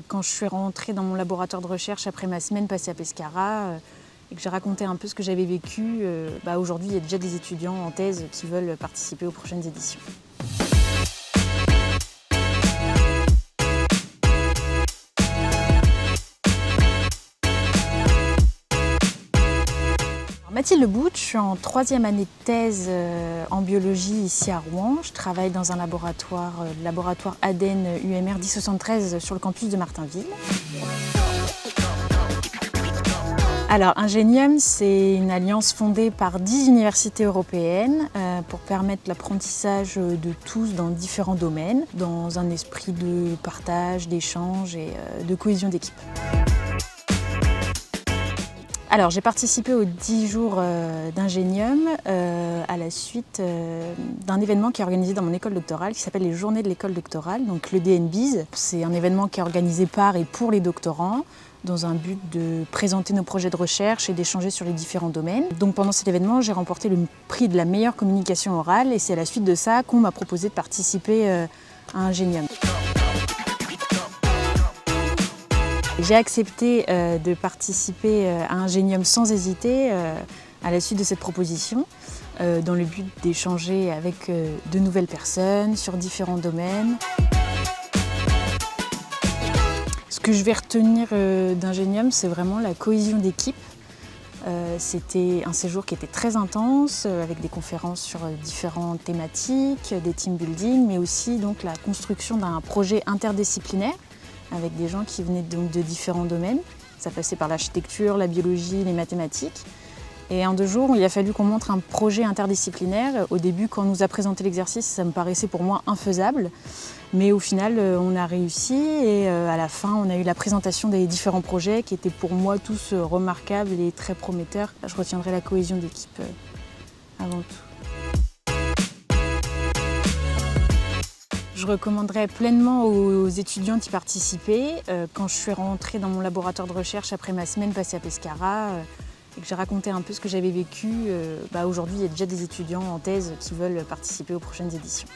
quand je suis rentrée dans mon laboratoire de recherche après ma semaine passée à Pescara et que j'ai raconté un peu ce que j'avais vécu, aujourd'hui il y a déjà des étudiants en thèse qui veulent participer aux prochaines éditions. Mathilde Bout, je suis en 3e année de thèse en biologie ici à Rouen. Je travaille dans un laboratoire, le laboratoire ADEN UMR 1073 sur le campus de Martinville. Alors, Ingenium, c'est une alliance fondée par 10 universités européennes pour permettre l'apprentissage de tous dans différents domaines, dans un esprit de partage, d'échange et de cohésion d'équipe. Alors, j'ai participé aux 10 jours d'Ingenium à la suite d'un événement qui est organisé dans mon école doctorale qui s'appelle les Journées de l'école doctorale, donc le DNBiz. C'est un événement qui est organisé par et pour les doctorants dans un but de présenter nos projets de recherche et d'échanger sur les différents domaines. Donc pendant cet événement, j'ai remporté le prix de la meilleure communication orale et c'est à la suite de ça qu'on m'a proposé de participer à Ingenium. J'ai accepté de participer à Ingenium sans hésiter à la suite de cette proposition, dans le but d'échanger avec de nouvelles personnes sur différents domaines. Ce que je vais retenir d'Ingenium, c'est vraiment la cohésion d'équipe. C'était un séjour qui était très intense, avec des conférences sur différentes thématiques, des team building, mais aussi donc, la construction d'un projet interdisciplinaire avec des gens qui venaient donc de différents domaines. Ça passait par l'architecture, la biologie, les mathématiques. Et en 2 jours, il a fallu qu'on montre un projet interdisciplinaire. Au début, quand on nous a présenté l'exercice, ça me paraissait pour moi infaisable. Mais au final, on a réussi et à la fin, on a eu la présentation des différents projets qui étaient pour moi tous remarquables et très prometteurs. Je retiendrai la cohésion d'équipe avant tout. Je recommanderais pleinement aux étudiants d'y participer. Quand je suis rentrée dans mon laboratoire de recherche après ma semaine passée à Pescara et que j'ai raconté un peu ce que j'avais vécu, aujourd'hui il y a déjà des étudiants en thèse qui veulent participer aux prochaines éditions.